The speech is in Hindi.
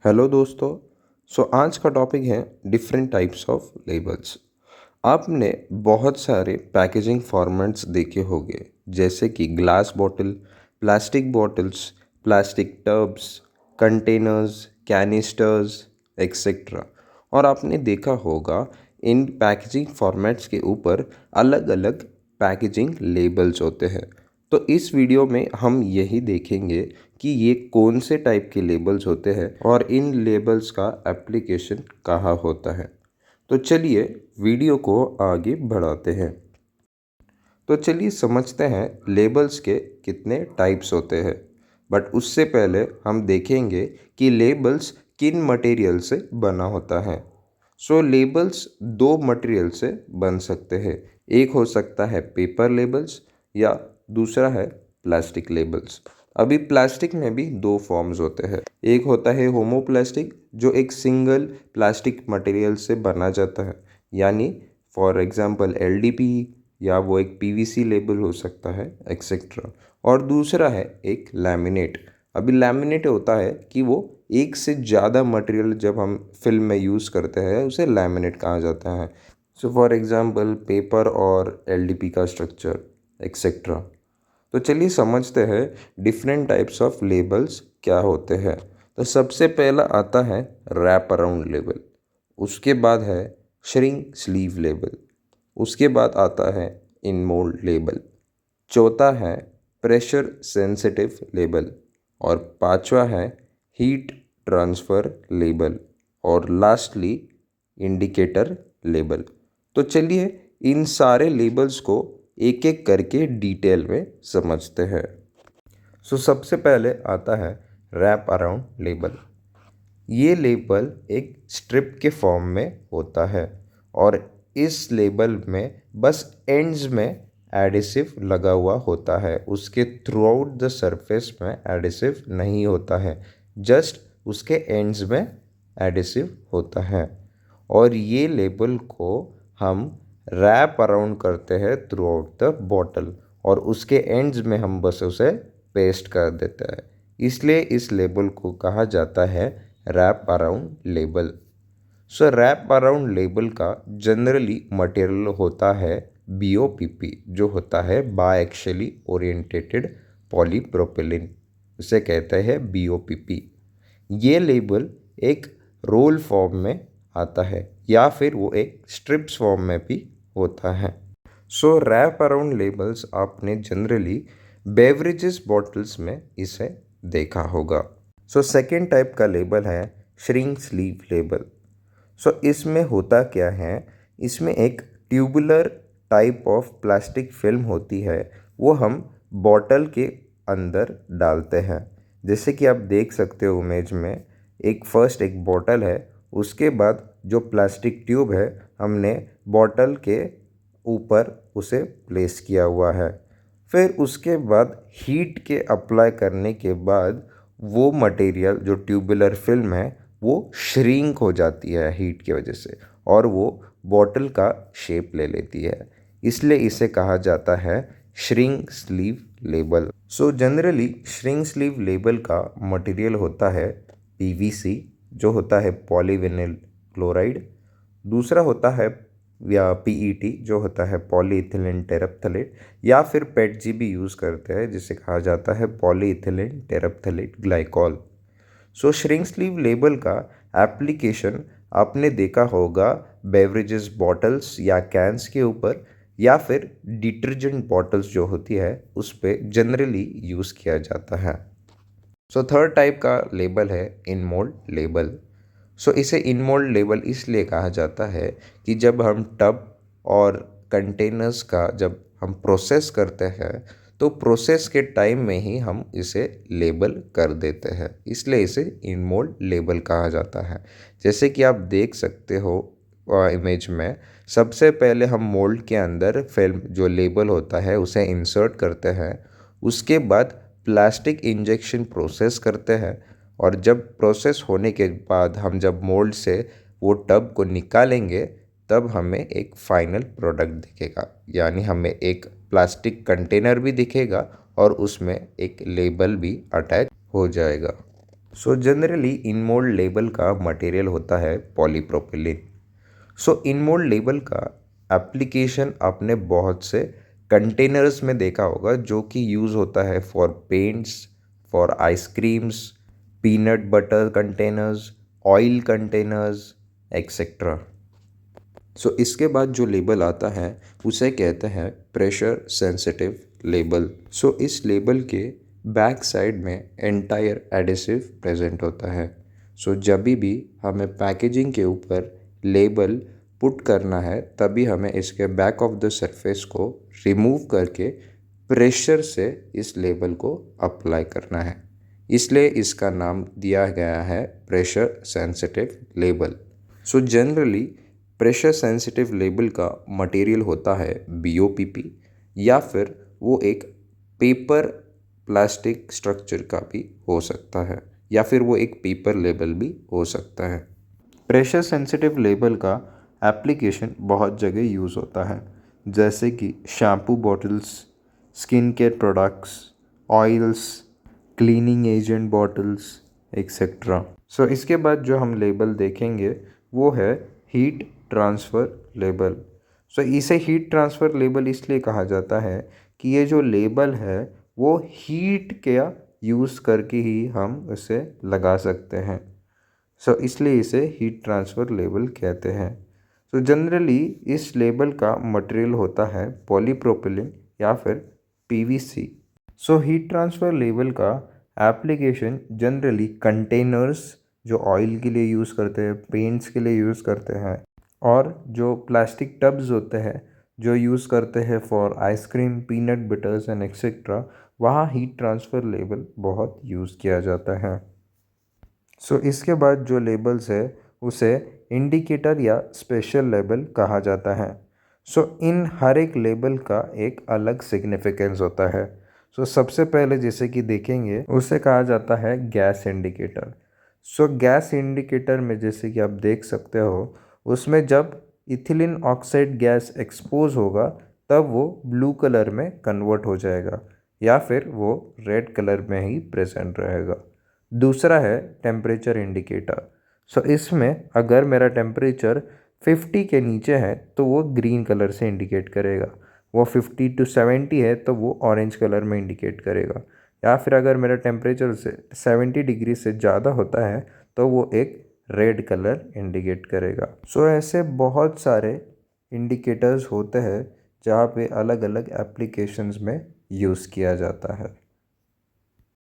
हेलो दोस्तों। आज का टॉपिक है डिफरेंट टाइप्स ऑफ लेबल्स। आपने बहुत सारे पैकेजिंग फॉर्मेट्स देखे होंगे, जैसे कि glass bottle, plastic bottles, plastic tubs, containers, canisters, etcetera. और आपने देखा होगा इन पैकेजिंग फॉर्मेट्स के ऊपर अलग अलग पैकेजिंग लेबल्स होते हैं। तो इस वीडियो में हम यही देखेंगे कि ये कौन से टाइप के लेबल्स होते हैं और इन लेबल्स का एप्लीकेशन कहाँ होता है। तो चलिए वीडियो को आगे बढ़ाते हैं। तो चलिए समझते हैं लेबल्स के कितने टाइप्स होते हैं। बट उससे पहले हम देखेंगे कि लेबल्स किन मटेरियल से बना होता है। लेबल्स दो मटेरियल से बन सकते हैं। एक हो सकता है पेपर लेबल्स या दूसरा है प्लास्टिक लेबल्स। अभी प्लास्टिक में भी दो फॉर्म्स होते हैं। एक होता है होमोप्लास्टिक, जो एक सिंगल प्लास्टिक मटेरियल से बना जाता है, यानी फॉर एग्जांपल एलडीपी, या वो एक पीवीसी लेबल हो सकता है, एक्सेट्रा। और दूसरा है एक लैमिनेट। अभी लैमिनेट होता है कि वो एक से ज़्यादा मटेरियल जब हम फिल्म में यूज़ करते हैं उसे लैमिनेट कहा जाता है। फॉर एग्जांपल पेपर और एलडीपी का स्ट्रक्चर, एक्सेट्रा। तो चलिए समझते हैं डिफरेंट टाइप्स ऑफ लेबल्स क्या होते हैं। तो सबसे पहला आता है रैप अराउंड लेबल, उसके बाद है श्रिंक स्लीव लेबल, उसके बाद आता है इन मोल्ड लेबल, चौथा है प्रेशर सेंसिटिव लेबल, और पांचवा है हीट ट्रांसफ़र लेबल, और लास्टली इंडिकेटर लेबल। तो चलिए इन सारे लेबल्स को एक एक करके डिटेल में समझते हैं। सबसे पहले आता है रैप अराउंड लेबल। ये लेबल एक स्ट्रिप के फॉर्म में होता है और इस लेबल में बस एंड्स में एडिसिव लगा हुआ होता है, उसके थ्रू आउट द सरफेस में एडिसिव नहीं होता है, जस्ट उसके एंड्स में एडिसिव होता है। और ये लेबल को हम रैप अराउंड करते हैं थ्रू आउट द बॉटल और उसके एंड्स में हम बस उसे पेस्ट कर देते हैं, इसलिए इस लेबल को कहा जाता है wrap around label. Wrap around label का जनरली मटेरियल होता है BOPP, जो होता है बायएक्सियली ओरिएंटेटेड पॉलीप्रोपिलीन, उसे कहते हैं BOPP। ये लेबल एक रोल फॉर्म में आता है या फिर वो एक स्ट्रिप्स फॉर्म में भी होता है। रैप अराउंड लेबल्स आपने जनरली बेवरेजेस बॉटल्स में इसे देखा होगा। सेकेंड टाइप का लेबल है श्रिंक स्लीव लेबल। इसमें होता क्या है, इसमें एक tubular type of plastic film होती है, वो हम बॉटल के अंदर डालते हैं। जैसे कि आप देख सकते हो इमेज में, एक बॉटल है, उसके बाद जो प्लास्टिक ट्यूब है हमने बॉटल के ऊपर उसे प्लेस किया हुआ है। फिर उसके बाद हीट के अप्लाई करने के बाद वो मटेरियल जो ट्यूबुलर फिल्म है वो श्रिंक हो जाती है हीट की वजह से, और वो बॉटल का शेप ले लेती है, इसलिए इसे कहा जाता है shrink sleeve label. Generally shrink sleeve label का मटेरियल होता है PVC, जो होता है पॉलीविनिल क्लोराइड। दूसरा होता है या PET, जो होता है पॉलीइथिलीन टेरेप्थलेट, या फिर PETG भी यूज़ करते हैं, जिसे कहा जाता है polyethylene terephthalate glycol. Shrink sleeve label का एप्लीकेशन आपने देखा होगा बेवरेजेस बॉटल्स या कैंस के ऊपर, या फिर डिटर्जेंट बॉटल्स जो होती है उस पर जनरली यूज़ किया जाता है। थर्ड टाइप का लेबल है इनमोल्ड लेबल। इसे इनमोल्ड लेबल इसलिए कहा जाता है कि जब हम टब और कंटेनर्स का जब हम प्रोसेस करते हैं तो प्रोसेस के टाइम में ही हम इसे लेबल कर देते हैं, इसलिए इसे इनमोल्ड लेबल कहा जाता है। जैसे कि आप देख सकते हो इमेज में, सबसे पहले हम मोल्ड के अंदर फिल्म जो लेबल होता है उसे इंसर्ट करते हैं, उसके बाद प्लास्टिक इंजेक्शन प्रोसेस करते हैं, और जब प्रोसेस होने के बाद हम जब मोल्ड से वो टब को निकालेंगे तब हमें एक फाइनल प्रोडक्ट दिखेगा, यानी हमें एक प्लास्टिक कंटेनर भी दिखेगा और उसमें एक लेबल भी अटैच हो जाएगा। सो जनरली इनमोल्ड लेबल का मटेरियल होता है पॉलीप्रोपिलीन। सो इनमोल्ड लेबल का एप्लीकेशन आपने बहुत से कंटेनर्स में देखा होगा जो कि यूज़ होता है for paints, for ice creams, peanut butter containers, oil containers, etcetera. So इसके बाद जो लेबल आता है उसे कहते हैं प्रेशर सेंसिटिव लेबल। सो इस लेबल के बैक साइड में एंटायर एडिसिव प्रेजेंट होता है। सो जब भी हमें पैकेजिंग के ऊपर लेबल पुट करना है तभी हमें इसके बैक ऑफ द सरफेस को रिमूव करके प्रेशर से इस लेबल को अप्लाई करना है, इसलिए इसका नाम दिया गया है pressure sensitive label. So generally pressure sensitive label का मटेरियल होता है BOPP या फिर वो एक पेपर प्लास्टिक स्ट्रक्चर का भी हो सकता है या फिर वो एक पेपर लेबल भी हो सकता है। प्रेशर सेंसिटिव लेबल का एप्लीकेशन बहुत जगह यूज़ होता है, जैसे कि shampoo bottles, skin care products, oils, cleaning agent bottles, etcetera. So इसके बाद जो हम लेबल देखेंगे वो है हीट ट्रांसफ़र लेबल। सो इसे हीट ट्रांसफ़र लेबल इसलिए कहा जाता है कि ये जो लेबल है वो हीट का यूज़ करके ही हम उसे लगा सकते हैं। सो इसलिए इसे हीट ट्रांसफ़र लेबल कहते हैं। सो जनरली इस लेबल का मटेरियल होता है पॉलीप्रोपिलीन या फिर PVC। So heat transfer label का एप्लीकेशन जनरली कंटेनर्स जो ऑयल के लिए यूज़ करते हैं, पेंट्स के लिए यूज़ करते हैं, और जो प्लास्टिक टब्स होते हैं जो यूज़ करते हैं for ice cream, peanut buttress and etcetera, वहाँ हीट ट्रांसफ़र लेबल बहुत यूज़ किया जाता है। सो इसके बाद जो लेबल्स है उसे इंडिकेटर या स्पेशल लेबल कहा जाता है। सो इन हर एक लेबल का एक अलग सिग्निफिकेंस होता है। सो सबसे पहले जैसे कि देखेंगे उसे कहा जाता है गैस इंडिकेटर। सो गैस इंडिकेटर में जैसे कि आप देख सकते हो उसमें जब इथिलीन ऑक्साइड गैस एक्सपोज होगा तब वो ब्लू कलर में कन्वर्ट हो जाएगा या फिर वो रेड कलर में ही प्रेजेंट रहेगा। दूसरा है टेम्परेचर इंडिकेटर। सो इसमें अगर मेरा टेम्परेचर 50 के नीचे है तो वो ग्रीन कलर से इंडिकेट करेगा, वो 50 to 70 है तो वो ऑरेंज कलर में इंडिकेट करेगा, या फिर अगर मेरा टेम्परेचर से 70 डिग्री से ज़्यादा होता है तो वो एक रेड कलर इंडिकेट करेगा। सो ऐसे बहुत सारे इंडिकेटर्स होते हैं जहाँ पे अलग अलग एप्लीकेशंस में यूज़ किया जाता है।